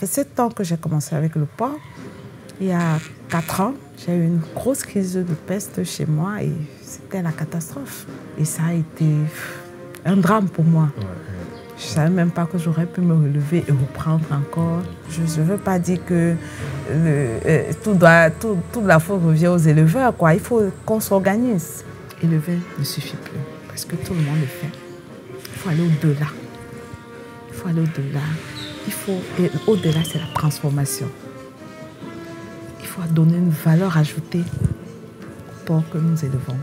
Ça fait 7 ans que j'ai commencé avec le porc. Il y a 4 ans, j'ai eu une grosse crise de peste chez moi et c'était la catastrophe. Et ça a été un drame pour moi. Je ne savais même pas que j'aurais pu me relever et reprendre encore. Je ne veux pas dire que toute la faute revient aux éleveurs, quoi. Il faut qu'on s'organise. Élever ne suffit plus parce que tout le monde le fait. Il faut aller au-delà. Il faut aller au-delà. Et au-delà, c'est la transformation. Il faut donner une valeur ajoutée au porc que nous élevons.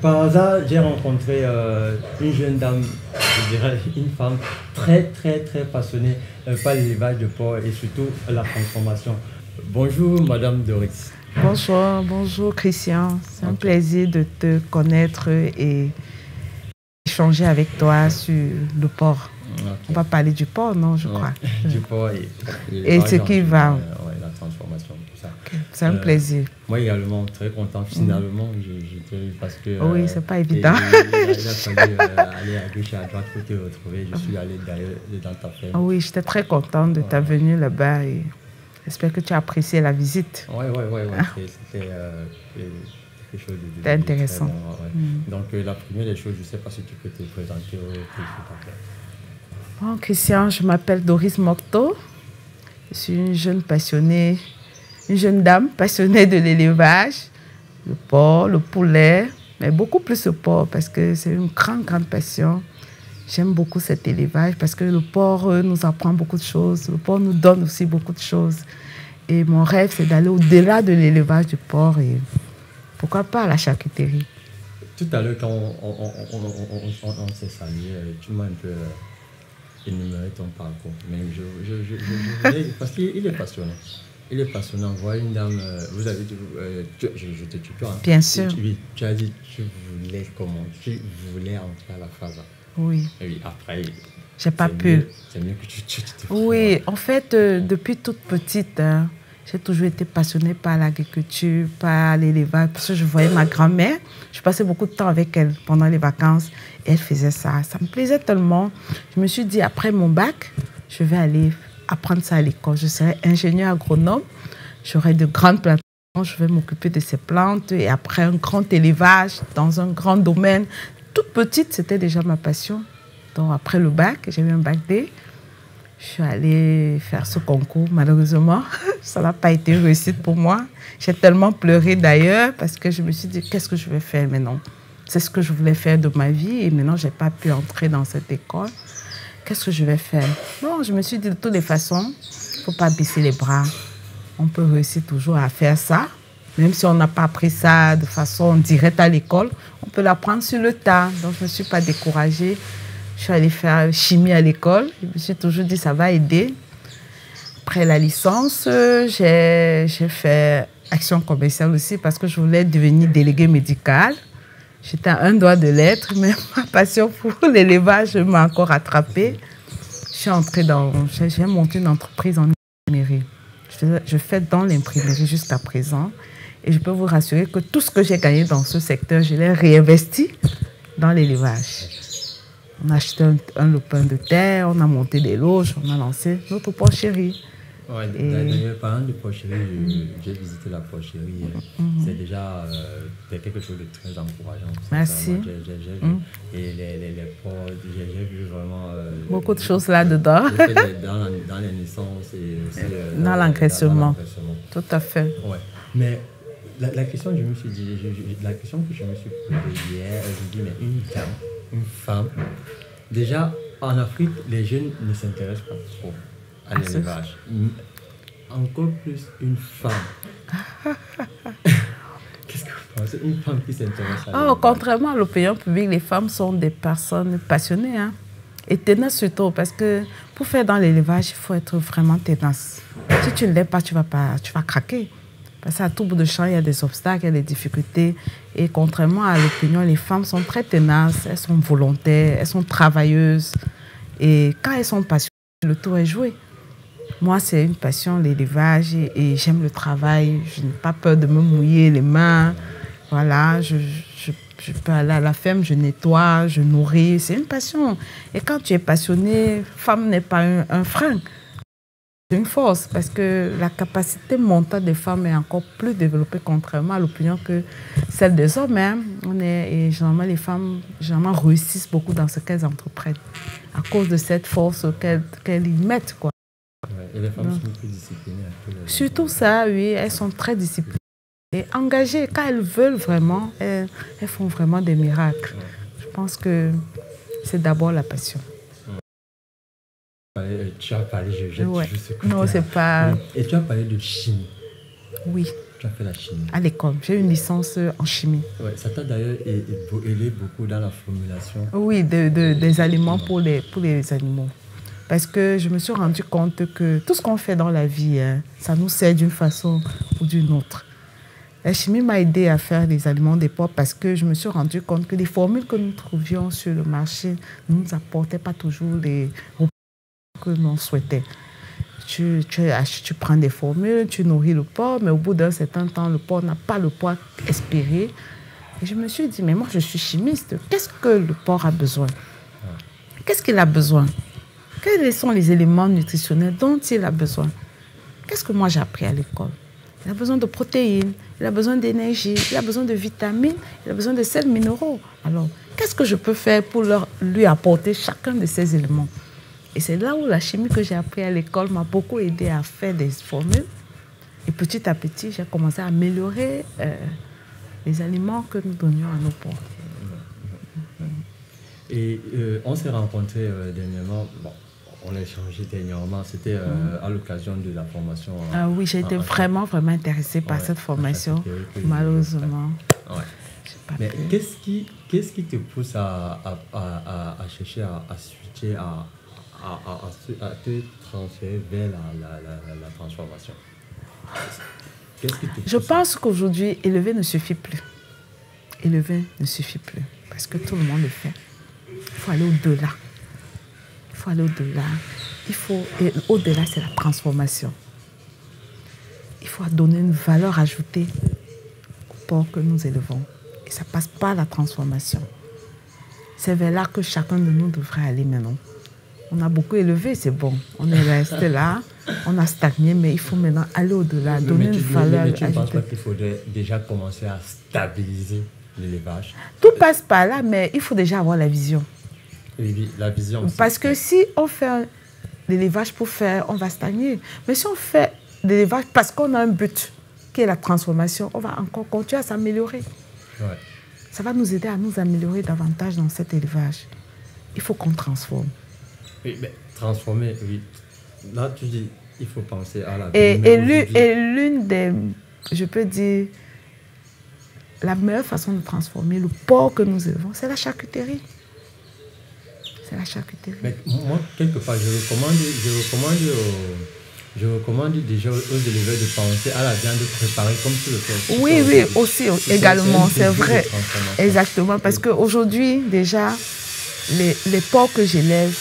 Par hasard, j'ai rencontré une jeune dame, je dirais une femme très passionnée par l'élevage de porc et surtout la transformation. Bonjour Madame Doris. Bonjour Christian, c'est un plaisir de te connaître et échanger avec toi sur le porc. On va parler du porc, non, je crois. Du porc et ce qui va. La transformation, tout ça. C'est un plaisir. Moi également, très content. Finalement, parce que... oui, c'est pas évident. Il a fallu aller à gauche et à droite pour te retrouver. Je suis allé d'ailleurs dans ta ferme. Oui, j'étais très contente de ta venue là-bas et j'espère que tu as apprécié la visite. Oui. C'était quelque chose de... C'était intéressant. Bon, Donc, la première des choses, je ne sais pas si tu peux te présenter au téléspectateur. Bon, Christian, je m'appelle Doris Mocto. Je suis une jeune passionnée, une jeune dame passionnée de l'élevage, le porc, le poulet, mais beaucoup plus le porc parce que c'est une grande passion. J'aime beaucoup cet élevage parce que le porc nous apprend beaucoup de choses. Le porc nous donne aussi beaucoup de choses. Et mon rêve, c'est d'aller au-delà de l'élevage du porc et pourquoi pas à la charcuterie. Tout à l'heure, quand on s'est salué, tu m'as un peu énuméré ton parcours. Mais je voulais, parce qu'il est passionnant. Il est passionnant. Voir une dame, vous avez dit, je te tutoie. Hein. Bien sûr. Tu as dit, tu voulais comment? Tu voulais entrer à la FASA. Oui. Et oui, après, j'ai pas pu. C'est mieux que tu te... Oui, en fait, depuis toute petite, hein, j'ai toujours été passionnée par l'agriculture, par l'élevage, parce que je voyais ma grand-mère. Je passais beaucoup de temps avec elle pendant les vacances. Et elle faisait ça. Ça me plaisait tellement. Je me suis dit, après mon bac, je vais aller apprendre ça à l'école. Je serai ingénieur agronome. J'aurai de grandes plantations. Je vais m'occuper de ces plantes. Et après, un grand élevage dans un grand domaine. Toute petite, c'était déjà ma passion. Donc, après le bac, j'ai eu un bac D. Je suis allée faire ce concours, malheureusement. Ça n'a pas été une réussite pour moi. J'ai tellement pleuré d'ailleurs parce que je me suis dit, qu'est-ce que je vais faire maintenant? C'est ce que je voulais faire de ma vie et maintenant, je n'ai pas pu entrer dans cette école. Qu'est-ce que je vais faire? Bon, je me suis dit, de toutes les façons, il ne faut pas baisser les bras. On peut réussir toujours à faire ça. Même si on n'a pas appris ça de façon directe à l'école, on peut l'apprendre sur le tas. Donc, je ne me suis pas découragée. Je suis allée faire chimie à l'école. Je me suis toujours dit, ça va aider. Après la licence, j'ai fait action commerciale aussi parce que je voulais devenir déléguée médicale. J'étais à un doigt de l'être, mais ma passion pour l'élevage m'a encore rattrapée. J'ai monté une entreprise en imprimerie. Je fais dans l'imprimerie jusqu'à présent. Et je peux vous rassurer que tout ce que j'ai gagné dans ce secteur, je l'ai réinvesti dans l'élevage. On a acheté un lopin de terre, on a monté des loges, on a lancé notre porcherie. Ouais, d'ailleurs, parlant de porcherie, j'ai visité la porcherie. C'est déjà quelque chose de très encourageant. Merci. J'ai vu. Et les porcs, j'ai vu vraiment... beaucoup de choses là-dedans. Dans les naissances et aussi... dans l'engraissement. Tout à fait. Ouais. Mais la question que je me suis dit, la question que je me suis posée hier, je me dis, mais une femme, déjà, en Afrique, les jeunes ne s'intéressent pas trop à l'élevage. Encore plus une femme. Qu'est-ce que vous pensez? Une femme qui s'intéresse à l'élevage. Contrairement à l'opinion publique, les femmes sont des personnes passionnées. Hein, et tenaces surtout, parce que pour faire dans l'élevage, il faut être vraiment tenace. Si tu ne l'es pas, tu vas craquer. Parce qu'à tout bout de champ, il y a des obstacles, il y a des difficultés. Et contrairement à l'opinion, les femmes sont très tenaces, elles sont volontaires, elles sont travailleuses. Et quand elles sont passionnées, le tour est joué. Moi, c'est une passion, l'élevage, et j'aime le travail. Je n'ai pas peur de me mouiller les mains. Voilà, je peux aller à la ferme, je nettoie, je nourris. C'est une passion. Et quand tu es passionné, femme n'est pas un frein. C'est une force, parce que la capacité mentale des femmes est encore plus développée, contrairement à l'opinion que celle des hommes. Hein. Et généralement, les femmes réussissent beaucoup dans ce qu'elles entreprennent, à cause de cette force qu'elles y mettent, quoi. Ouais, et les femmes sont plus disciplinées. Surtout ça, oui, elles sont très disciplinées et engagées. Quand elles veulent vraiment, elles font vraiment des miracles. Ouais. Je pense que c'est d'abord la passion. Tu as parlé, non, c'est pas... Et tu as parlé de chimie. Oui. Tu as fait la chimie. À l'école. J'ai une licence en chimie. Ouais, ça t'a d'ailleurs aidé beaucoup dans la formulation. Oui, des aliments pour les animaux. Parce que je me suis rendu compte que tout ce qu'on fait dans la vie, hein, ça nous sert d'une façon ou d'une autre. La chimie m'a aidé à faire les aliments des porcs parce que je me suis rendu compte que les formules que nous trouvions sur le marché ne nous apportaient pas toujours les que l'on souhaitait. Tu prends des formules, tu nourris le porc, mais au bout d'un certain temps, le porc n'a pas le poids espéré. Et je me suis dit, mais moi, je suis chimiste. Qu'est-ce que le porc a besoin? Qu'est-ce qu'il a besoin? Quels sont les éléments nutritionnels dont il a besoin? Qu'est-ce que moi, j'ai appris à l'école? Il a besoin de protéines, il a besoin d'énergie, il a besoin de vitamines, il a besoin de sels minéraux. Alors, qu'est-ce que je peux faire pour lui apporter chacun de ces éléments? Et c'est là où la chimie que j'ai appris à l'école m'a beaucoup aidé à faire des formules. Et petit à petit, j'ai commencé à améliorer les aliments que nous donnions à nos porcs. Et on s'est rencontrés dernièrement, bon, on a échangé dernièrement, c'était à l'occasion de la formation. Oui, j'ai été vraiment intéressée par cette formation, malheureusement. Ouais. Mais qu'est-ce qui te pousse à chercher à switcher, à te transférer vers la transformation? Je pense qu'aujourd'hui, élever ne suffit plus. Élever ne suffit plus. Parce que tout le monde le fait. Il faut aller au-delà. Il faut aller au-delà. Et au-delà, c'est la transformation. Il faut donner une valeur ajoutée au porc que nous élevons. Et ça passe par la transformation. C'est vers là que chacun de nous devrait aller maintenant. On a beaucoup élevé, c'est bon. On est resté là, on a stagné, mais il faut maintenant aller au-delà, donner une valeur ajoutée. Tu ne penses pas qu'il faudrait déjà commencer à stabiliser l'élevage? Tout passe par là, mais il faut déjà avoir la vision. Oui, la vision aussi. Parce que si on fait l'élevage pour faire, on va stagner. Mais si on fait l'élevage parce qu'on a un but, qui est la transformation, on va encore continuer à s'améliorer. Ouais. Ça va nous aider à nous améliorer davantage dans cet élevage. Il faut qu'on transforme. Oui, mais transformer, oui. Là, tu dis, il faut penser à la... Et l'une des, je peux dire, la meilleure façon de transformer le porc que nous élevons, c'est la charcuterie. C'est la charcuterie. Mais moi, quelque part, je recommande déjà aux éleveurs de penser à la viande préparée comme tu le fais. Oui, aussi, également, c'est vrai. Exactement, parce qu'aujourd'hui, déjà, les porcs que j'élève,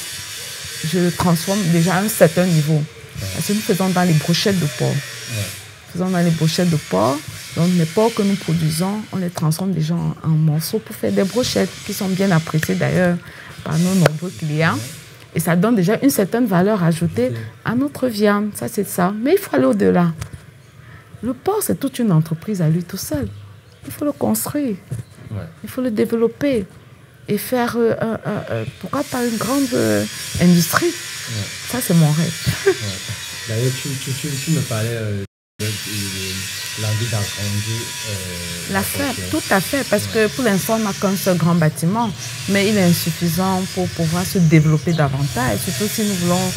je le transforme déjà à un certain niveau. Ouais. Parce que nous faisons dans les brochettes de porc. Ouais. Faisons dans les brochettes de porc. Donc les porcs que nous produisons, on les transforme déjà en morceaux pour faire des brochettes qui sont bien appréciées d'ailleurs par nos nombreux clients. Ouais. Et ça donne déjà une certaine valeur ajoutée à notre viande. Ça, c'est ça. Mais il faut aller au-delà. Le porc, c'est toute une entreprise à lui tout seul. Il faut le construire. Ouais. Il faut le développer. Et faire, pourquoi pas une grande industrie. Ouais. Ça, c'est mon rêve. Ouais. D'ailleurs, tu me parlais de l'envie d'agrandir la ferme. Tout à fait, parce que pour l'instant, on n'a qu'un seul grand bâtiment, mais il est insuffisant pour pouvoir se développer davantage, surtout si nous voulons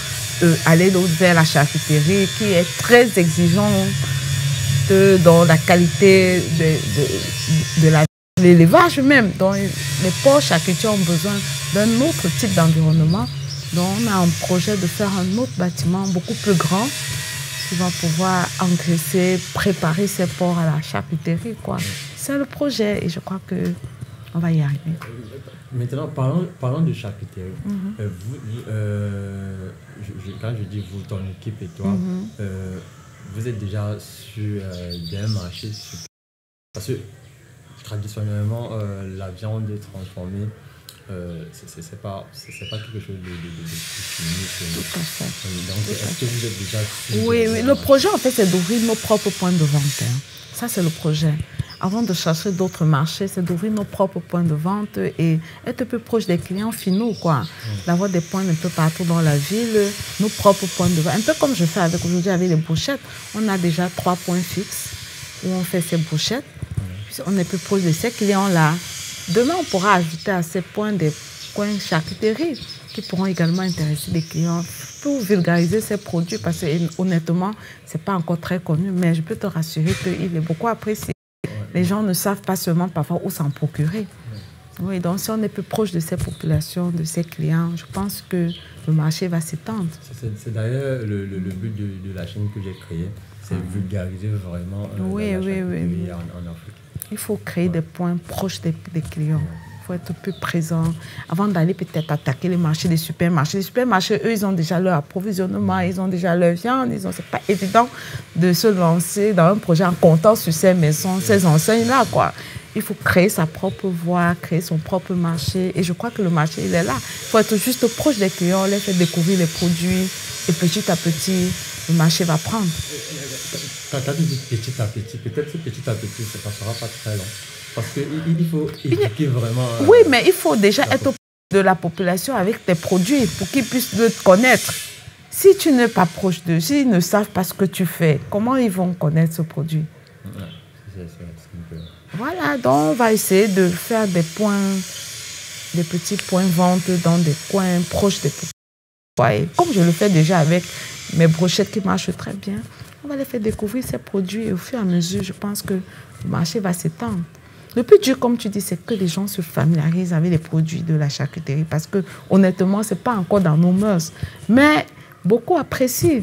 aller vers la charcuterie, qui est très exigeante dans la qualité de la l'élevage même. Donc, les porcs charcutiers ont besoin d'un autre type d'environnement. Donc, on a un projet de faire un autre bâtiment beaucoup plus grand qui va pouvoir engraisser, préparer ces porcs à la charcuterie, quoi. C'est le projet et je crois que On va y arriver. Maintenant, parlons de charcuterie. Quand je dis vous, ton équipe et toi, vous êtes déjà sur des marchés super. Parce que traditionnellement, la viande transformée, c'est pas quelque chose de fini. Tout à fait. Donc, est-ce que vous êtes déjà sur... Oui. Le projet, en fait, c'est d'ouvrir nos propres points de vente. Hein. Ça, c'est le projet. Avant de chercher d'autres marchés, c'est d'ouvrir nos propres points de vente et être un peu proche des clients finaux, quoi. D'avoir des points un peu partout dans la ville, nos propres points de vente. Un peu comme je fais aujourd'hui avec les brochettes. On a déjà 3 points fixes où on fait ces brochettes. On est plus proche de ces clients-là. Demain, on pourra ajouter à ces points des coins charcuterie qui pourront également intéresser les clients pour vulgariser ces produits parce que honnêtement, ce n'est pas encore très connu, mais je peux te rassurer qu'il est beaucoup apprécié. Les gens ne savent pas seulement parfois où s'en procurer. Oui, donc si on est plus proche de ces populations, de ces clients, je pense que le marché va s'étendre. C'est d'ailleurs le but de la chaîne que j'ai créée, c'est vulgariser vraiment la charcuterie en Afrique. Il faut créer des points proches des clients. Il faut être plus présent avant d'aller peut-être attaquer les marchés des supermarchés. Les supermarchés, eux, ils ont déjà leur approvisionnement, ils ont déjà leur viande. C'est pas évident de se lancer dans un projet en comptant sur ces maisons, ces enseignes-là, quoi. Il faut créer sa propre voie, créer son propre marché. Et je crois que le marché, il est là. Il faut être juste proche des clients, les faire découvrir les produits. Et petit à petit, le marché va prendre. Quand tu dis petit à petit, peut-être que petit à petit, ça ne sera pas très long. Parce qu'il faut éduquer vraiment... Oui, mais il faut déjà être proche de la population avec tes produits pour qu'ils puissent te connaître. Si tu n'es pas proche d'eux, s'ils ne savent pas ce que tu fais, comment ils vont connaître ce produit? Voilà, donc on va essayer de faire des petits points vente dans des coins proches des populations. Comme je le fais déjà avec mes brochettes qui marchent très bien, on va les faire découvrir ces produits et au fur et à mesure, je pense que le marché va s'étendre. Le plus dur, comme tu dis, c'est que les gens se familiarisent avec les produits de la charcuterie parce que, honnêtement, ce n'est pas encore dans nos mœurs. Mais beaucoup apprécient.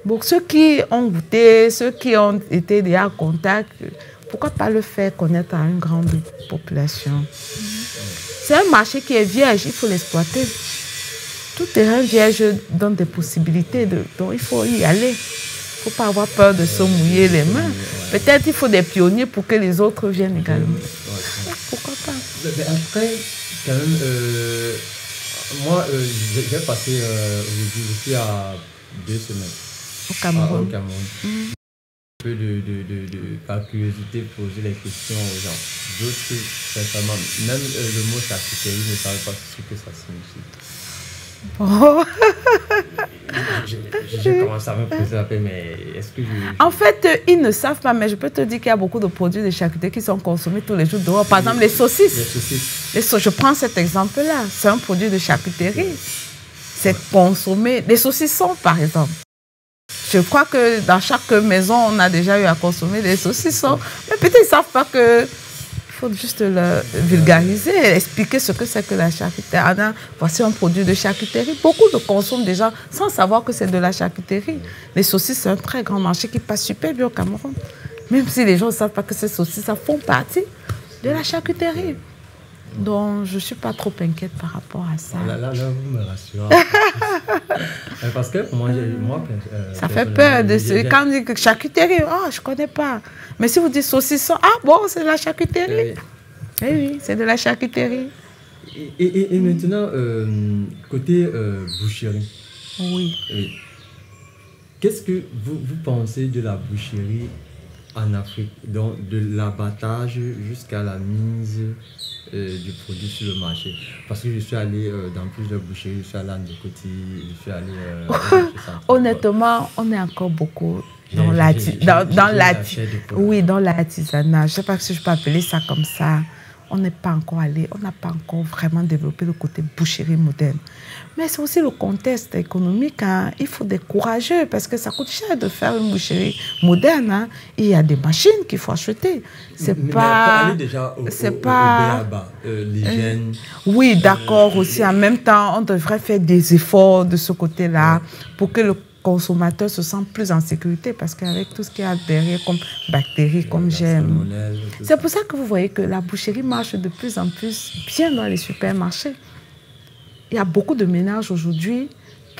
Bon, ceux qui ont goûté, ceux qui ont été déjà en contact, pourquoi pas le faire connaître à une grande population? C'est un marché qui est vierge, il faut l'exploiter. Tout terrain vierge donne des possibilités, donc il faut y aller. Il ne faut pas avoir peur de se mouiller les mains. Peut-être il faut des pionniers pour que les autres viennent également. Pourquoi pas? Mais après, quand même, moi, j'ai passé, je suis à 2 semaines. Au Cameroun. Un peu par curiosité, poser les questions aux gens. D'autres, sincèrement, même le mot charcuterie ne savent pas ce que ça signifie. Oh. J'ai commencé à me poser la peine, mais est-ce que En fait, ils ne savent pas, mais je peux te dire qu'il y a beaucoup de produits de charcuterie qui sont consommés tous les jours dehors. Par exemple, les saucisses. Je prends cet exemple-là. C'est un produit de charcuterie. C'est consommé. Les saucissons, par exemple. Je crois que dans chaque maison, on a déjà eu à consommer des saucissons. Mais peut-être ils ne savent pas que... Il faut juste le vulgariser, expliquer ce que c'est que la charcuterie. Voici un produit de charcuterie. Beaucoup le consomment déjà sans savoir que c'est de la charcuterie. Les saucisses, c'est un très grand marché qui passe super bien au Cameroun. Même si les gens ne savent pas que ces saucisses, ça font partie de la charcuterie. Donc, je ne suis pas trop inquiète par rapport à ça. Là vous me rassurez. Parce que moi ça fait peur. Quand on dit que charcuterie, je ne connais pas. Mais si vous dites saucisson, bon, c'est de la charcuterie. Oui, c'est de la charcuterie. Et maintenant, côté boucherie. Oui. Qu'est-ce que vous pensez de la boucherie en Afrique, donc de l'abattage jusqu'à la mise du produit sur le marché? Parce que je suis allé dans plusieurs boucheries, je suis allé à Ndekoti, je suis allé... Honnêtement, on est encore beaucoup dans l'artisanat. Je ne sais pas si je peux appeler ça comme ça. On n'est pas encore allé, on n'a pas encore vraiment développé le côté boucherie moderne. Mais c'est aussi le contexte économique. Il faut des courageux parce que ça coûte cher de faire une boucherie moderne. Il y a des machines qu'il faut acheter. C'est pas... l'hygiène. Oui, d'accord aussi. En même temps, on devrait faire des efforts de ce côté-là pour que consommateur se sent plus en sécurité parce qu'avec tout ce qu'il y a derrière comme bactéries, comme germes. C'est pour ça que vous voyez que la boucherie marche de plus en plus bien dans les supermarchés. Il y a beaucoup de ménages aujourd'hui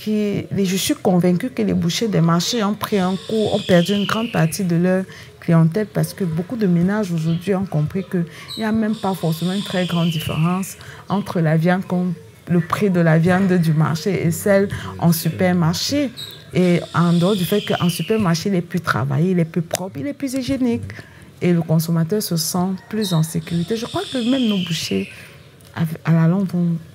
je suis convaincue que les bouchers des marchés ont pris un coup, ont perdu une grande partie de leur clientèle parce que beaucoup de ménages aujourd'hui ont compris qu'il n'y a même pas forcément une très grande différence entre la viande, le prix de la viande du marché et celle en supermarché. Et en dehors du fait qu'en supermarché, il est plus travaillé, il est plus propre, il est plus hygiénique. Et le consommateur se sent plus en sécurité. Je crois que même nos bouchers, à la longue,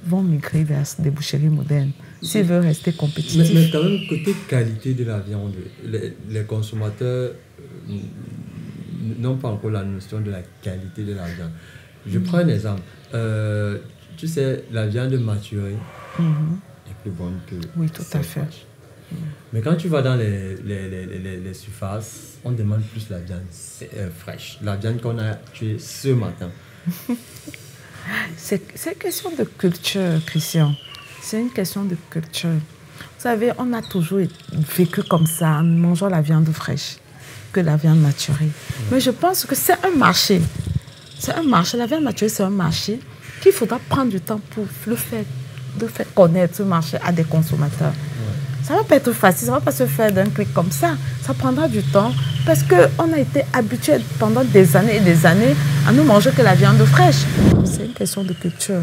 vont migrer vers des boucheries modernes s'ils veulent rester compétitifs. Mais quand même, côté qualité de la viande, les consommateurs n'ont pas encore la notion de la qualité de la viande. Je prends un exemple. Tu sais, la viande maturée est plus bonne que... Oui, tout à fait. Mais quand tu vas dans les surfaces, on demande plus la viande fraîche. La viande qu'on a tuée ce matin. C'est une question de culture, Christian. C'est une question de culture. Vous savez, on a toujours vécu comme ça, en mangeant la viande fraîche que la viande maturée. Mais je pense que c'est un marché. C'est un marché. La viande maturée, c'est un marché qu'il faudra prendre du temps pour le faire connaître, ce marché, à des consommateurs. Ça ne va pas être facile, ça ne va pas se faire d'un clic comme ça. Ça prendra du temps parce qu'on a été habitués pendant des années et des années à ne manger que la viande fraîche. C'est une question de culture.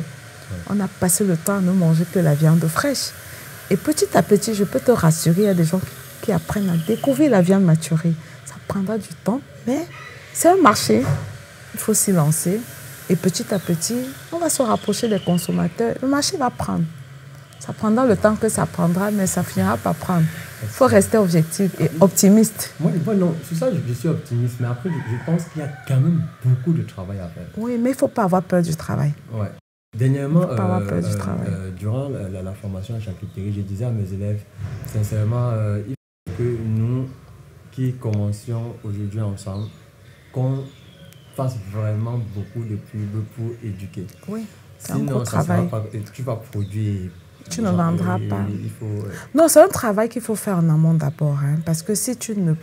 On a passé le temps à ne manger que la viande fraîche. Et petit à petit, je peux te rassurer, il y a des gens qui apprennent à découvrir la viande maturée. Ça prendra du temps, mais c'est un marché. Il faut s'y lancer. Et petit à petit, on va se rapprocher des consommateurs. Le marché va prendre. Ça prendra le temps que ça prendra, mais ça finira par prendre. Il faut rester objectif et optimiste. Moi non, sur ça, je suis optimiste. Mais après, je pense qu'il y a quand même beaucoup de travail à faire. Oui, mais il ne faut pas avoir peur du travail. Ouais. Dernièrement, durant la formation en charcuterie, je disais à mes élèves, sincèrement, il faut que nous qui commencions aujourd'hui ensemble, qu'on fasse vraiment beaucoup de pub pour éduquer. Oui, c'est sinon, un gros travail. Tu vas produire. Tu ne vendras pas. Non, c'est un travail qu'il faut faire en amont d'abord. Hein, parce que si tu ne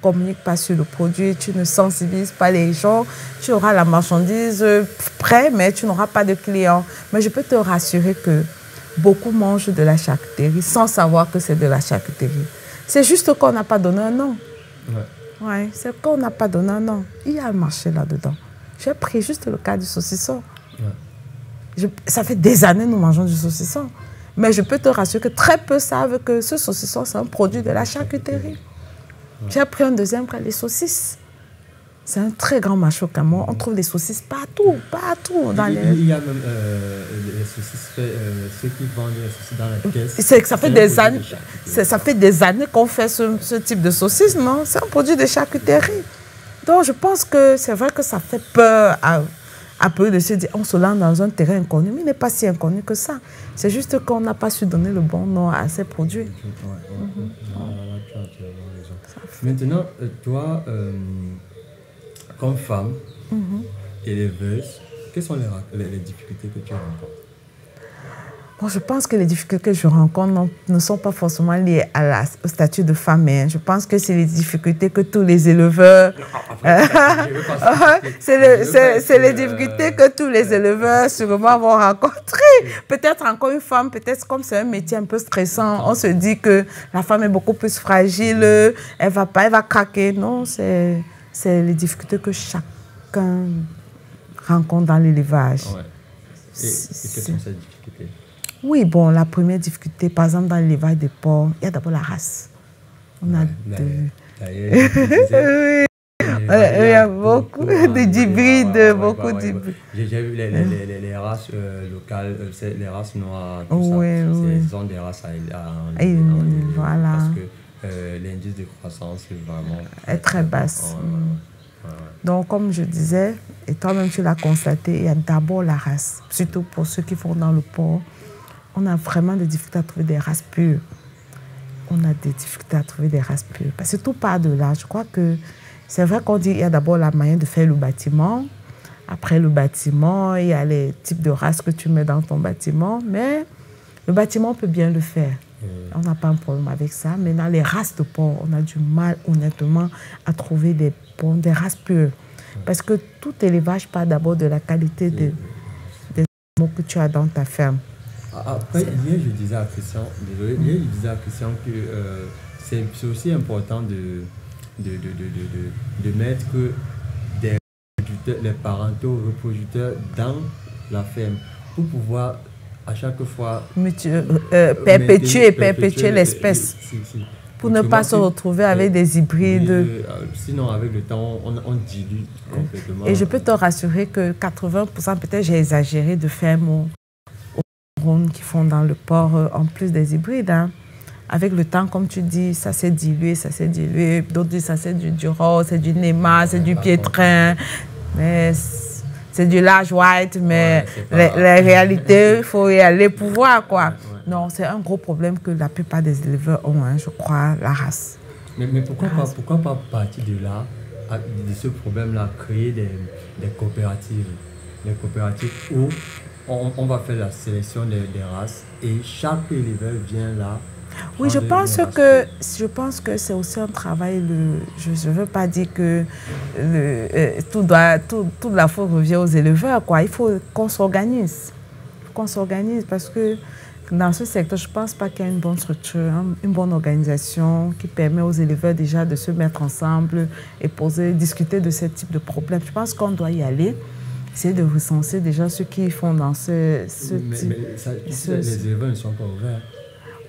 communiques pas sur le produit, tu ne sensibilises pas les gens, tu auras la marchandise prête, mais tu n'auras pas de clients. Mais je peux te rassurer que beaucoup mangent de la charcuterie sans savoir que c'est de la charcuterie. C'est juste qu'on n'a pas donné un nom. Ouais, c'est qu'on n'a pas donné un nom. Il y a un marché là-dedans. J'ai pris juste le cas du saucisson. Ça fait des années que nous mangeons du saucisson. Mais je peux te rassurer que très peu savent que ce saucisson, c'est un produit de la charcuterie. J'ai pris un deuxième cas, les saucisses. C'est un très grand marché au Cameroun. On trouve des saucisses partout. Il y a même les saucisses, ceux qui vendent les saucisses dans la caisse. Ça fait des années qu'on fait ce type de saucisses, non? C'est un produit de charcuterie. Donc, je pense que c'est vrai que ça fait peur à peu de se dire on se lance dans un terrain inconnu, mais il n'est pas si inconnu que ça. C'est juste qu'on n'a pas su donner le bon nom à ces produits. Maintenant, toi, comme femme, éleveuse, quelles sont les difficultés que tu rencontres? Bon, je pense que les difficultés que je rencontre ne sont pas forcément liées au statut de femme. Hein. Je pense que c'est les difficultés que tous les éleveurs... c'est les difficultés que tous les éleveurs sûrement vont rencontrer. Peut-être encore une femme, peut-être comme c'est un métier un peu stressant, on se dit que la femme est beaucoup plus fragile, elle va craquer. Non, c'est les difficultés que chacun rencontre dans l'élevage. Ouais. Et quelles sont ces difficultés? Oui, bon, la première difficulté, par exemple, dans l'élevage des porcs, il y a d'abord la race. On a il y a beaucoup d'hybrides, beaucoup d'hybrides. J'ai vu les races locales, les races noires, tout ça. Ce sont des races voilà. Parce que l'indice de croissance est très basse. Donc, comme je disais, et toi-même tu l'as constaté, il y a d'abord la race, surtout pour ceux qui font dans le porc. On a vraiment des difficultés à trouver des races pures. Parce que tout part de là. Je crois que c'est vrai qu'on dit qu'il y a d'abord la manière de faire le bâtiment. Après le bâtiment, il y a les types de races que tu mets dans ton bâtiment. Mais le bâtiment peut bien le faire. On n'a pas un problème avec ça. Maintenant, les races de porc, on a du mal, honnêtement, à trouver des races pures. Parce que tout élevage part d'abord de la qualité des animaux que tu as dans ta ferme. Après, hier, je disais à Christian, désolé, hier, je disais à Christian que c'est aussi important de mettre les parentaux reproducteurs dans la ferme pour pouvoir à chaque fois perpétuer l'espèce. Pour ne pas se retrouver avec des hybrides. Sinon, avec le temps, on dilue complètement. Et je peux te rassurer que 80%, peut-être j'ai exagéré, de fermes qui font dans le porc, en plus des hybrides. Hein. Avec le temps, comme tu dis, ça s'est dilué, ça s'est dilué. D'autres disent ça c'est du Duro, c'est du Nema, c'est du Piétrin. Mais c'est du large white, mais les réalités, il faut y aller pour voir, quoi. Non, c'est un gros problème que la plupart des éleveurs ont, hein, je crois, la race. Mais pourquoi pas partir de là, de ce problème-là, créer des coopératives. Des coopératives où on va faire la sélection des races et chaque éleveur vient là. Oui, je pense que c'est aussi un travail. Je ne veux pas dire que toute la faute revient aux éleveurs, quoi. Il faut qu'on s'organise. Parce que dans ce secteur, je ne pense pas qu'il y a une bonne structure, une bonne organisation qui permet aux éleveurs déjà de se mettre ensemble et discuter de ce type de problème. Je pense qu'on doit y aller. Essayer de recenser déjà ceux qui font dans ce type. Mais les éleveurs ne sont pas ouverts.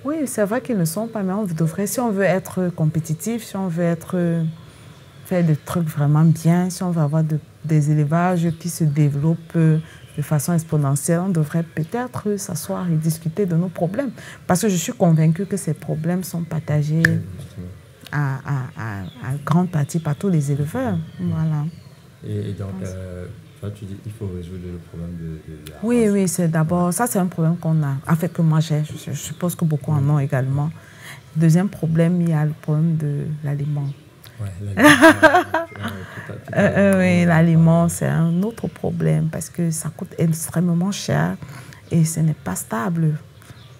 Oui, c'est vrai qu'ils ne sont pas, mais on devrait, si on veut être compétitif, si on veut faire des trucs vraiment bien, si on veut avoir des élevages qui se développent de façon exponentielle, on devrait peut-être s'asseoir et discuter de nos problèmes. Parce que je suis convaincue que ces problèmes sont partagés à grande partie par tous les éleveurs. Voilà. Et donc, tu dis qu'il faut résoudre le problème de la Oui, race. oui, c'est d'abord, ça c'est un problème qu'on a, en fait que moi j'ai, je suppose que beaucoup en ont également. Deuxième problème, il y a le problème de l'aliment. Oui, l'aliment, c'est un autre problème parce que ça coûte extrêmement cher et ce n'est pas stable.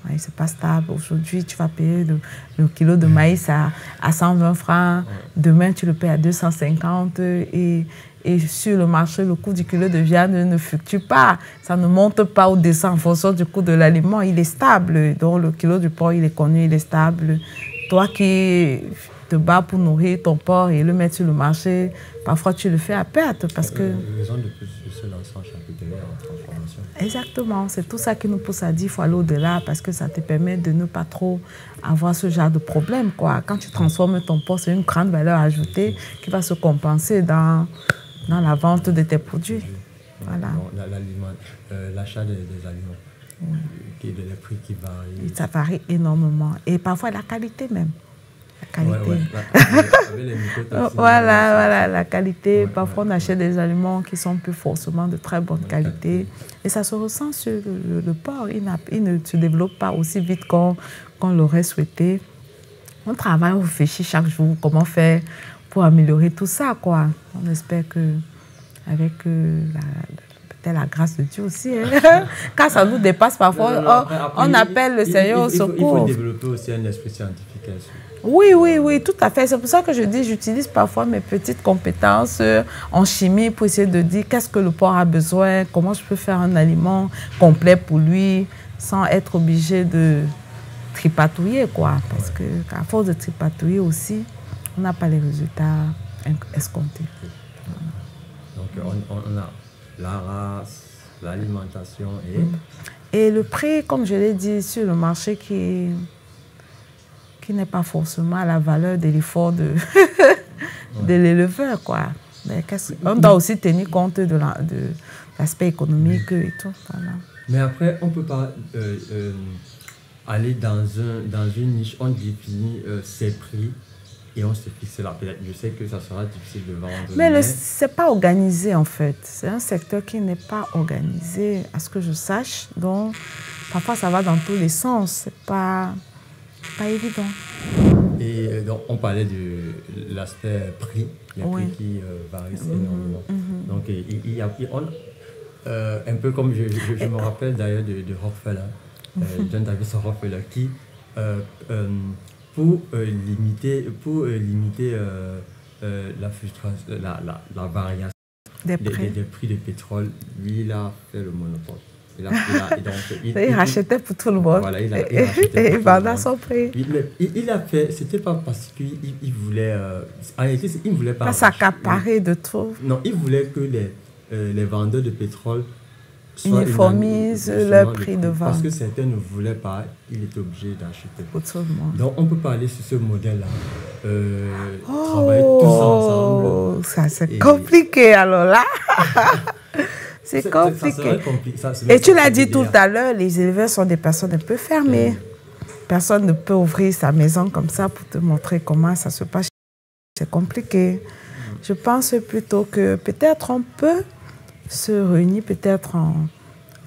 Oui, c'est pas stable. Aujourd'hui, tu vas payer le kilo de maïs à 120 francs. Demain, tu le payes à 250 et sur le marché, le coût du kilo de viande ne fluctue pas. Ça ne monte pas ou descend en fonction du coût de l'aliment. Il est stable. Donc, le kilo du porc, il est connu, il est stable. Toi qui te bats pour nourrir ton porc et le mettre sur le marché, parfois tu le fais à perte parce que... Raison de plus se lancer en charcuterie, en transformation. Exactement. C'est tout ça qui nous pousse à dire qu'il faut aller au-delà parce que ça te permet de ne pas trop avoir ce genre de problème, quoi. Quand tu transformes ton porc, c'est une grande valeur ajoutée qui va se compenser dans la vente de tes produits. Voilà. L'achat des aliments, les prix qui varient. Ça varie énormément. Et parfois la qualité même. La qualité. Voilà, la qualité. Parfois on achète des aliments qui sont plus forcément de très bonne qualité. Et ça se ressent sur le porc. Il ne se développe pas aussi vite qu'on l'aurait souhaité. On travaille, on réfléchit chaque jour comment faire pour améliorer tout ça, quoi. On espère que avec peut-être la grâce de Dieu aussi, hein. Quand ça nous dépasse parfois, on appelle le Seigneur au secours. Il faut développer aussi un esprit scientifique. Oui, tout à fait. C'est pour ça que je dis, j'utilise parfois mes petites compétences en chimie pour essayer de dire qu'est-ce que le porc a besoin, comment je peux faire un aliment complet pour lui sans être obligé de tripatouiller, quoi. Parce qu'à force de tripatouiller aussi, on n'a pas les résultats escomptés. Donc, on a la race, l'alimentation et le prix, comme je l'ai dit, sur le marché qui n'est pas forcément à la valeur de l'effort de l'éleveur, quoi. Mais on doit aussi tenir compte de l'aspect économique et tout. Voilà. Mais après, on ne peut pas aller dans une niche, on définit ses prix et on se fixe là. Je sais que ça sera difficile de vendre. Mais ce n'est pas organisé, en fait. C'est un secteur qui n'est pas organisé, à ce que je sache. Donc, parfois, ça va dans tous les sens. Ce n'est pas évident. Et donc, on parlait de l'aspect prix, les prix qui varient énormément. Donc, il y a un peu comme je me rappelle d'ailleurs de Rockefeller, John Davis Rockefeller, qui limiter la frustration, la variation Des prix. des prix du pétrole, lui, il a fait le monopole. Il rachetait pour tout le monde. Voilà, il et il vendait à son prix. Il a fait, c'était pas parce qu'il voulait, en réalité, il ne voulait pas s'accaparer de tout. Non, il voulait que les vendeurs de pétrole uniformisent leur prix de vente. Parce que certains ne voulaient pas, il était obligé d'acheter. Pour tout le monde. Donc, on peut parler sur ce modèle-là. Travailler tous ensemble. Ça, c'est compliqué, alors là. C'est compliqué. Et tu l'as dit tout à l'heure, les éleveurs sont des personnes un peu fermées. Personne ne peut ouvrir sa maison comme ça pour te montrer comment ça se passe. C'est compliqué. Je pense plutôt que peut-être on peut se réunir peut-être en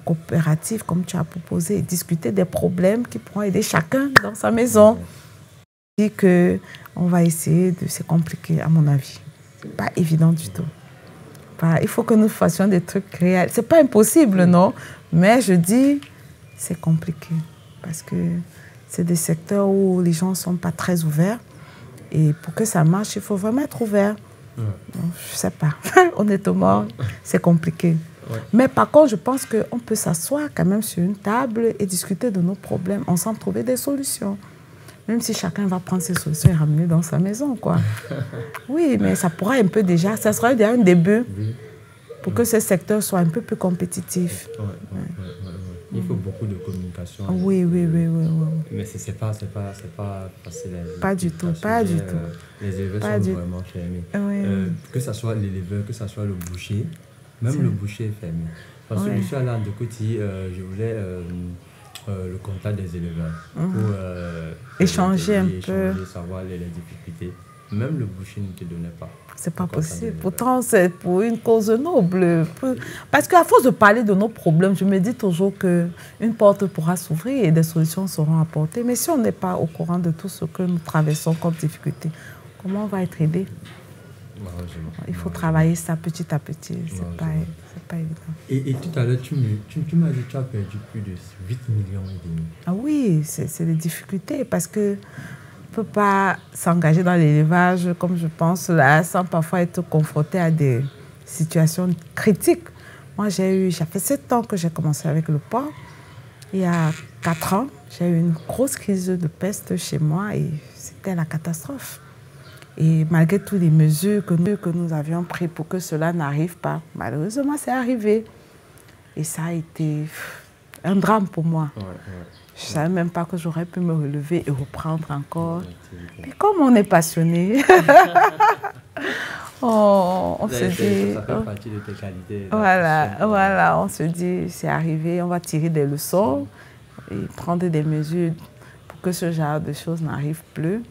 coopérative, comme tu as proposé, et discuter des problèmes qui pourront aider chacun dans sa maison. Je dis qu'on va essayer de... C'est compliqué, à mon avis. C'est pas évident du tout. Il faut que nous fassions des trucs réels. C'est pas impossible, non? Mais je dis, c'est compliqué. Parce que c'est des secteurs où les gens ne sont pas très ouverts. Et pour que ça marche, il faut vraiment être ouvert. Donc, je ne sais pas. Honnêtement, c'est compliqué. Mais par contre, je pense qu'on peut s'asseoir quand même sur une table et discuter de nos problèmes, ensemble trouver des solutions. Même si chacun va prendre ses solutions et ramener dans sa maison, quoi. Oui, mais ça pourra un peu déjà, ça sera déjà un début pour que ce secteur soit un peu plus compétitif. Il faut beaucoup de communication. Oui. Mais c'est pas facile. Pas du tout. Les éleveurs sont vraiment fermés. Que ce soit l'éleveur, que ce soit le boucher, même le boucher est fermé. Parce que je suis allé en Ndekoti, je voulais le contact des éleveurs pour échanger un peu, savoir les difficultés. Même le boucher ne te donnait pas. C'est pas possible. Pourtant, c'est pour une cause noble. Parce qu'à force de parler de nos problèmes, je me dis toujours qu'une porte pourra s'ouvrir et des solutions seront apportées. Mais si on n'est pas au courant de tout ce que nous traversons comme difficulté, comment on va être aidé? Il faut travailler ça petit à petit. C'est pas évident. Et tout à l'heure, tu m'as dit que tu as perdu plus de 8 millions et demi. Ah oui, c'est des difficultés parce que on ne peut pas s'engager dans l'élevage, comme je pense, là, sans parfois être confronté à des situations critiques. Moi, ça fait 7 ans que j'ai commencé avec le porc. Il y a 4 ans, j'ai eu une grosse crise de peste chez moi et c'était la catastrophe. Et malgré toutes les mesures que nous avions prises pour que cela n'arrive pas, malheureusement, c'est arrivé. Et ça a été un drame pour moi. Je ne savais même pas que j'aurais pu me relever et reprendre encore. Mais comme on est passionné, on se dit... Ça fait partie de tes qualités. Voilà, on se dit, c'est arrivé, on va tirer des leçons et prendre des mesures pour que ce genre de choses n'arrive plus.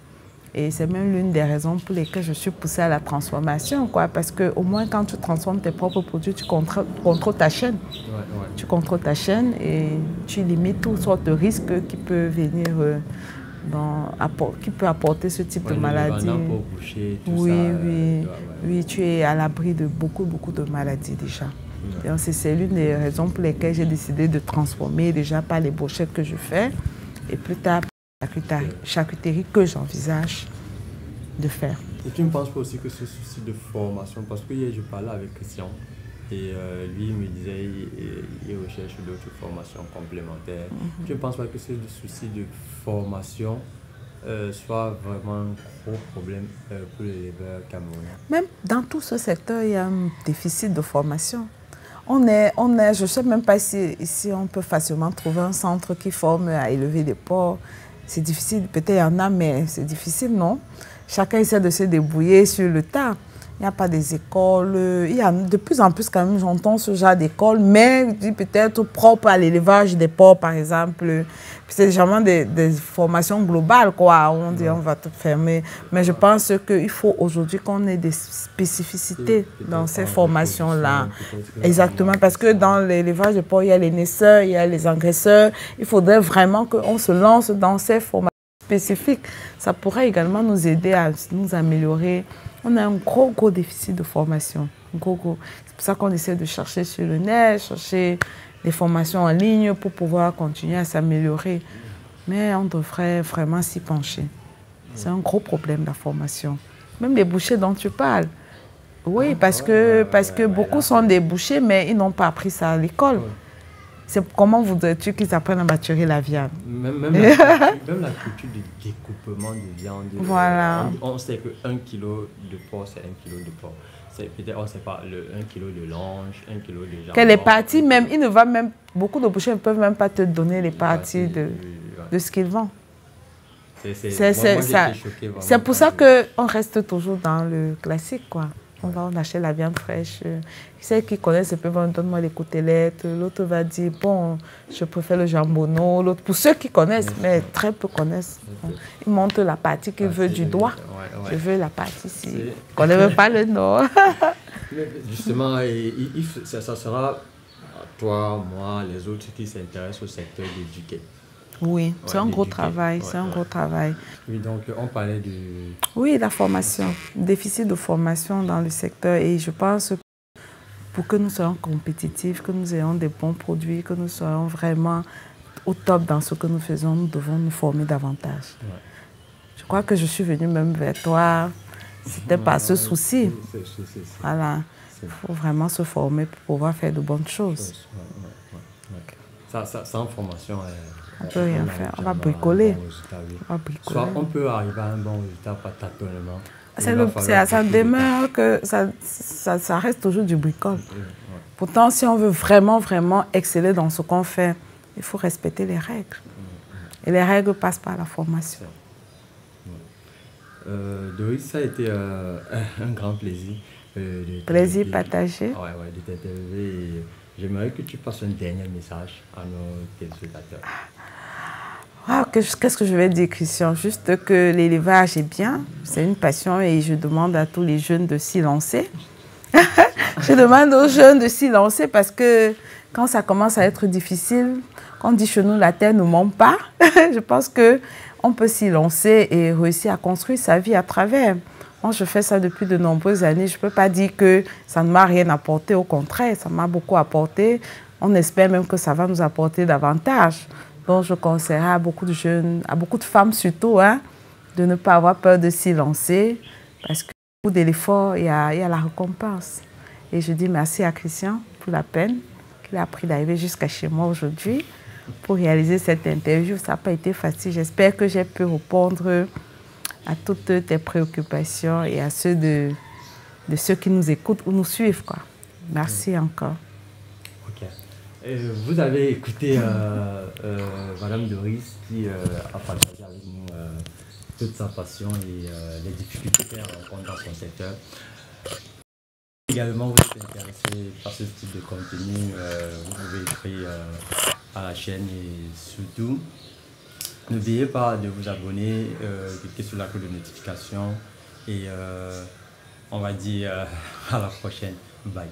Et c'est même l'une des raisons pour lesquelles je suis poussée à la transformation, quoi. Parce qu'au moins, quand tu transformes tes propres produits, tu contrôles ta chaîne. Tu contrôles ta chaîne et tu limites toutes sortes de risques qui peuvent venir, qui peut apporter ce type de maladie. Oui, tu es à l'abri de beaucoup de maladies déjà. C'est l'une des raisons pour lesquelles j'ai décidé de transformer déjà par les brochettes que je fais et plus tard la charcuterie que j'envisage de faire. Et tu ne penses pas aussi que ce souci de formation, parce que hier je parlais avec Christian et lui me disait qu'il recherche d'autres formations complémentaires. Tu ne penses pas que ce souci de formation soit vraiment un gros problème pour les éleveurs camerounais? Même dans tout ce secteur, il y a un déficit de formation. Je ne sais même pas si ici on peut facilement trouver un centre qui forme à élever des porcs. C'est difficile, peut-être il y en a, mais c'est difficile, non? Chacun essaie de se débrouiller sur le tas. Il n'y a pas des écoles. Il y a de plus en plus, quand même, j'entends ce genre d'école, mais peut-être propre à l'élevage des porcs, par exemple. C'est vraiment des formations globales, quoi. On dit on va tout fermer. Mais je pense qu'il faut aujourd'hui qu'on ait des spécificités dans ces formations-là. Exactement, parce que dans l'élevage des porcs, il y a les naisseurs, il y a les engraisseurs. Il faudrait vraiment qu'on se lance dans ces formations spécifiques. Ça pourrait également nous aider à nous améliorer. On a un gros déficit de formation. C'est pour ça qu'on essaie de chercher sur le net, chercher des formations en ligne pour pouvoir continuer à s'améliorer. Mais on devrait vraiment s'y pencher. C'est un gros problème, la formation. Même les bouchers dont tu parles. Oui, parce que beaucoup sont des bouchers, mais ils n'ont pas appris ça à l'école. C'est comment voudrais-tu qu'ils apprennent à maturer la viande? Même la culture de découpement de viande. Voilà. On sait que 1 kilo de porc, c'est 1 kilo de porc. Peut-être, on ne sait pas, 1 kilo de longe, 1 kilo de jambon. Que les parties, même, ils ne vont même, beaucoup de bouchers ne peuvent même pas te donner les parties de ce qu'ils vendent. C'est pour ça qu'on reste toujours dans le classique, quoi. On achète la viande fraîche. Ceux qui connaissent peuvent dire, donne-moi les côtelettes. L'autre va dire, bon, je préfère le jambonneau. L'autre, pour ceux qui connaissent, mais très peu connaissent. Ils montrent la partie qu'ils veulent du doigt. Je veux la partie ici. Je ne connais même pas le nom. Justement, ça sera toi, moi, les autres qui s'intéressent au secteur d'éduquer. Oui, c'est un gros travail, c'est un gros travail. Oui, donc on parlait de... Oui, la formation, déficit de formation dans le secteur et je pense que pour que nous soyons compétitifs, que nous ayons des bons produits, que nous soyons vraiment au top dans ce que nous faisons, nous devons nous former davantage. Ouais. Je crois que je suis venue même vers toi, c'était par ce souci. Voilà, il faut vraiment se former pour pouvoir faire de bonnes choses. Ça en formation... On ne peut rien faire, on va bricoler. Soit on peut arriver à un bon résultat par tâtonnement. Ça demeure que ça reste toujours du bricole. Pourtant, si on veut vraiment, vraiment exceller dans ce qu'on fait, il faut respecter les règles. Et les règles passent par la formation. Doris, ça a été un grand plaisir. Plaisir partagé. Ouais, de t'interviewer. J'aimerais que tu passes un dernier message à nos téléspectateurs. Qu'est-ce que je vais dire, Christian? Juste que l'élevage est bien, c'est une passion et je demande à tous les jeunes de s'y lancer. Je demande aux jeunes de s'y lancer parce que quand ça commence à être difficile, quand on dit chez nous la terre ne ment pas, je pense qu'on peut s'y lancer et réussir à construire sa vie à travers. Moi, je fais ça depuis de nombreuses années. Je ne peux pas dire que ça ne m'a rien apporté. Au contraire, ça m'a beaucoup apporté. On espère même que ça va nous apporter davantage. Donc, je conseillerais à beaucoup de jeunes, à beaucoup de femmes surtout, de ne pas avoir peur de s'y lancer. Parce que au bout de l'effort, il y a la récompense. Et je dis merci à Christian pour la peine qu'il a pris d'arriver jusqu'à chez moi aujourd'hui pour réaliser cette interview. Ça n'a pas été facile. J'espère que j'ai pu répondre à toutes tes préoccupations et à ceux de ceux qui nous écoutent ou nous suivent, quoi. Merci encore. Ok. Vous avez écouté Madame Doris qui a partagé avec nous toute sa passion et les difficultés qu'elle rencontre dans son secteur. Également, vous êtes intéressé par ce type de contenu, vous pouvez écrire à la chaîne et surtout, n'oubliez pas de vous abonner, cliquez sur la cloche de notification et on va dire à la prochaine. Bye.